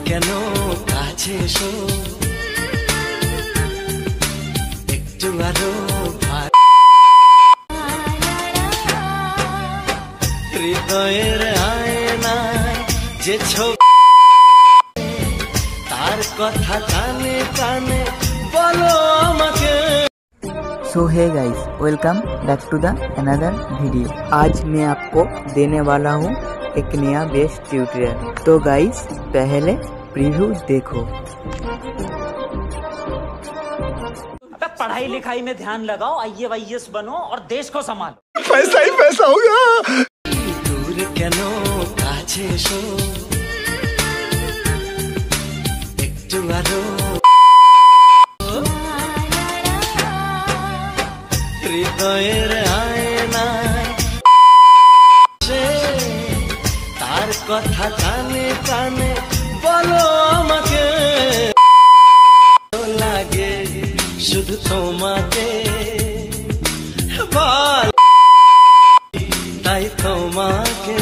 কেন কাছে এসো একটু আরো হৃদয়ের আয়নায় যে ছবি তার কথা কানে কানে বলো আমাকে। So hey guys, welcome back to the another video. आज मैं आपको देने वाला हूँ एक नया बेस्ट ट्यूटोरियल। तो गाइस पहले प्रीव्यूज देखो। पढ़ाई लिखाई में ध्यान लगाओ, IAS बनो और देश को संभालो। पैसा ही पैसा होगा। दूर কেন কাছে এসো একটু আরো হৃদয়ের আয়নায় তার কথা কানে কানে বলো আমাকে। লাগে শুধু তোমাকে বল তাই তোমাকে।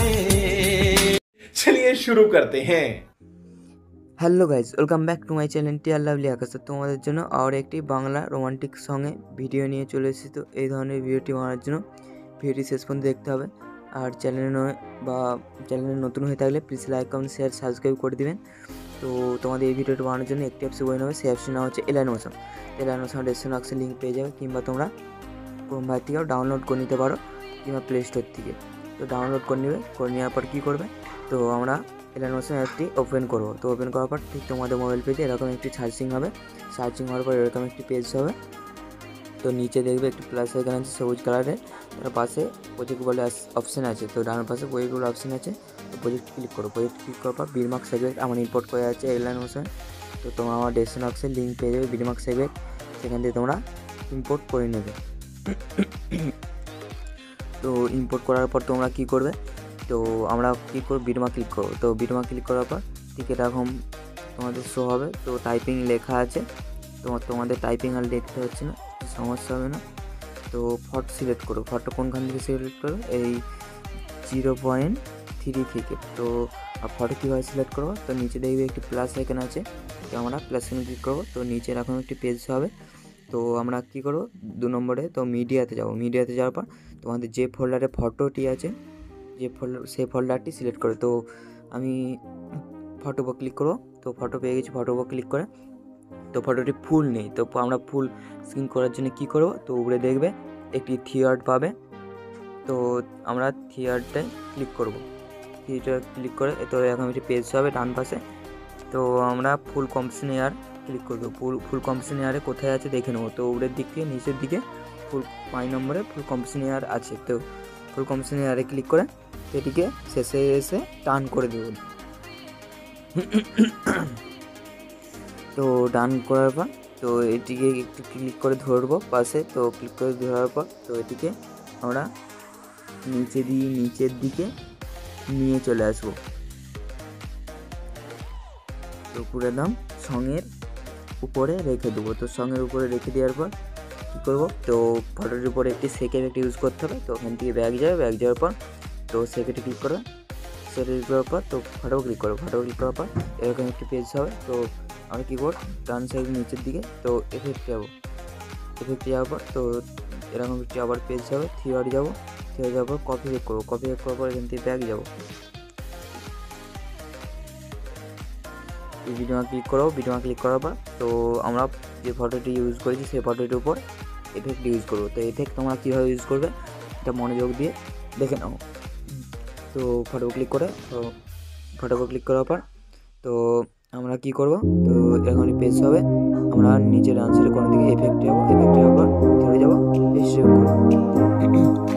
चलिए शुरू करते हैं। Hello guys, welcome back to my channel টিয়ার লাভলি আকাশ। তোমাদের জন্য আর একটি বাংলা রোমান্টিক সঙ্গে ভিডিও নিয়ে চলে এসেছি। তো এই ধরনের ভিডিওটি বানানোর জন্য ভিডিওটি শেষ পর্যন্ত দেখতে হবে। আর চ্যানেলে নতুন হয়ে থাকলে please like comment share subscribe করে দিবেন। তো তোমাদের এই ভিডিওটি বানানোর জন্য একটি অ্যাপসে বই নেবে। সেই অ্যাপসটির নাম হচ্ছে এলাইন মোশন। ডেসক্রিপশন বক্সে লিঙ্ক পেয়ে যাবে, কিংবা তোমরা ক্রোম বাইর থেকেও ডাউনলোড করে নিতে পারো, কিংবা প্লে স্টোর থেকে। তো ডাউনলোড করে নেবে, করে নেওয়ার পর কী করবে, তো আমরা এলাইন মোশন অ্যাপটি ওপেন করবো। তো ওপেন করার পর ঠিক তোমাদের মোবাইল পেজে এরকম একটি সার্চিং হবে। সার্চিং হওয়ার পর এরকম একটি পেজ হবে। তো নিচে দেখবে একটি প্লাস আইকন আছে সবুজ কালারের, তার পাশে প্রজেক্ট বলে অপশান আছে। তো ডান পাশে প্রজেক্ট বলে অপশান আছে। তো প্রজেক্ট ক্লিক করো। প্রজেক্ট ক্লিক করার পর বিটমার্ক সাবজেক্ট আমার ইম্পোর্ট করে আছে এলাইন মোশন। তো তোমরা আমার ডেসক্রিপশন বক্সে লিঙ্ক পেয়ে যাবে বিটমার্ক সাবজেক্ট, সেখান থেকে তোমরা ইম্পোর্ট করে নেবে। তো ইম্পোর্ট করার পর তোমরা কী করবে, তো আমরা কী করবো, বিটমার্ক ক্লিক করবো। তো বিটমার্ক ক্লিক করার পর ঠিক এরকম তোমাদের শো হবে। তো টাইপিং লেখা আছে, তোমাদের টাইপিং আর দেখতে হচ্ছে না, সমস্যা হবে না। তো ফটো সিলেক্ট করো। ফটো কোনখান থেকে সিলেক্ট করো, এই 0.3 থেকে। তো ফটো কীভাবে সিলেক্ট করবো, তো নিচে দেখবে একটি প্লাস আইকন আছে, তো আমরা প্লাস আইকনে ক্লিক করবো। তো নিচে এরকম একটি পেজ হবে। তো আমরা কী করবো, 2 নম্বরে তো মিডিয়াতে যাবো। মিডিয়াতে যাওয়ার পর তোমাদের যে ফোল্ডারে ফটোটি আছে, সেই ফোল্ডারটি সিলেক্ট করে। তো আমি ফটো উপর ক্লিক করবো। তো ফটো পেয়ে গেছি, ফটো উপর ক্লিক করে। তো ফটোটি ফুল নেই, তো আমরা ফুল স্ক্রিন করার জন্য কী করবো, তো উপরে দেখবে একটি থিয়ার্ড পাবে। তো আমরা থিয়ার্ডটায় ক্লিক করবো। থিয়েটার ক্লিক করে তো এরকম একটি পেজ হবে ডান পাশে। তো আমরা ফুল কম্পোজিশন এয়ার ক্লিক করবো। ফুল কম্পোজিশন এয়ারে কোথায় আছে দেখে নেবো। তো উপরের দিক থেকে নিচের দিকে 5 নম্বরে ফুল কম্পোজিশন এয়ার আছে। তো ফুল কম্পোজিশন এয়ারে ক্লিক করে এটিকে শেষে এসে টার্ন করে দেব। তো ডান করার পর তো এটিকে একটু ক্লিক করে ধরবো পাশে। তো ক্লিক করে ধরার পর তো এটিকে আমরা নিচের দিকে নিয়ে চলে আসবো। তো পুরো একদম সঙ্গের উপরে রেখে দেবো। তো সঙ্গের উপরে রেখে দেওয়ার পর কী করবো, তো ফটোর উপরে একটি সেক এফেক্ট ইউজ করতে হবে। তো ওখান থেকে ব্যাক যাওয়ার পর তো সেকেটে ক্লিক করবে। সেটা ক্লিক করার পর তো ফটো ক্লিক করবো। ফটো ক্লিক করার পর এরকম একটি পেজ হবে। তো আমরা কী করবো, ডান সাইড নিচের দিকে তো এফেক্ট যাবো। এফেক্টে যাওয়ার পর তো এরকম একটি আবার পেজ হবে। থিওরি যাবো। থিওরি যাওয়ার পর কপি রেক করবো। কপি রেক করার পর এখান থেকে ব্যাক যাবো। ভিডিও ক্লিক করবো। ভিডিও ক্লিক করার পর তো আমরা যে ফটোটি ইউজ করেছি সেই ফটোটির উপর এফেক্ট ইউজ করবো। তো এফেক্ট তোমরা কীভাবে ইউজ করবে এটা মনোযোগ দিয়ে দেখে নাও। তো ফটো ক্লিক করে তো ফটো ক্লিক করার পর তো আমরা কী করবো, তো এরকমই পেজ হবে। আমরা নিচের আনসারে কোনো দিকে এফেক্ট যাবো। এফেক্ট যাওয়ার পর ধরে যাবো, পেজ সেভ করবো।